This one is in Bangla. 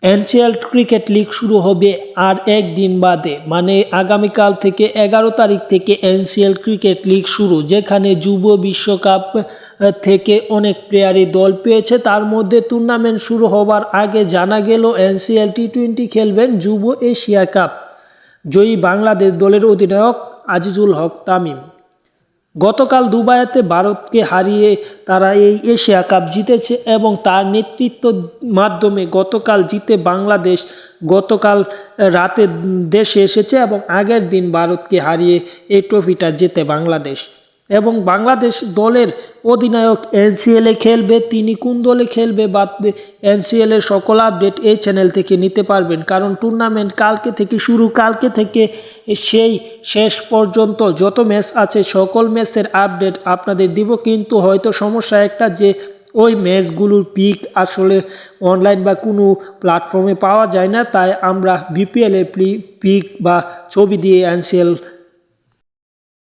এনসিএল ক্রিকেট লিগ শুরু হবে আর একদিন বাদে, মানে আগামীকাল থেকে 11 তারিখ থেকে এনসিএল ক্রিকেট লিগ শুরু, যেখানে যুব বিশ্বকাপ থেকে অনেক প্লেয়ারই দল পেয়েছে। তার মধ্যে টুর্নামেন্ট শুরু হবার আগে জানা গেল এনসিএল টি-20 খেলবেন যুব এশিয়া কাপ জয়ী বাংলাদেশ দলের অধিনায়ক আজিজুল হক তামিম। গতকাল দুবাইতে ভারতকে হারিয়ে তারা এই এশিয়া কাপ জিতেছে এবং তার নেতৃত্ব মাধ্যমে গতকাল জিতে বাংলাদেশ গতকাল রাতে দেশে এসেছে এবং আগের দিন ভারতকে হারিয়ে এই ট্রফিটা জেতে বাংলাদেশ। এবং বাংলাদেশ দলের অধিনায়ক এনসিএলে খেলবে, তিনি কোন দলে খেলবে বা এনসিএলের সকল আপডেট এই চ্যানেল থেকে নিতে পারবেন, কারণ টুর্নামেন্ট কালকে থেকে শুরু। কালকে থেকে সেই শেষ পর্যন্ত যত ম্যাচ আছে সকল ম্যাচের আপডেট আপনাদের দিব, কিন্তু হয়তো সমস্যা একটা যে ওই ম্যাচগুলোর পিক আসলে অনলাইন বা কোনো প্ল্যাটফর্মে পাওয়া যায় না, তাই আমরা বিপিএলের পিক বা ছবি দিয়ে এনসিএল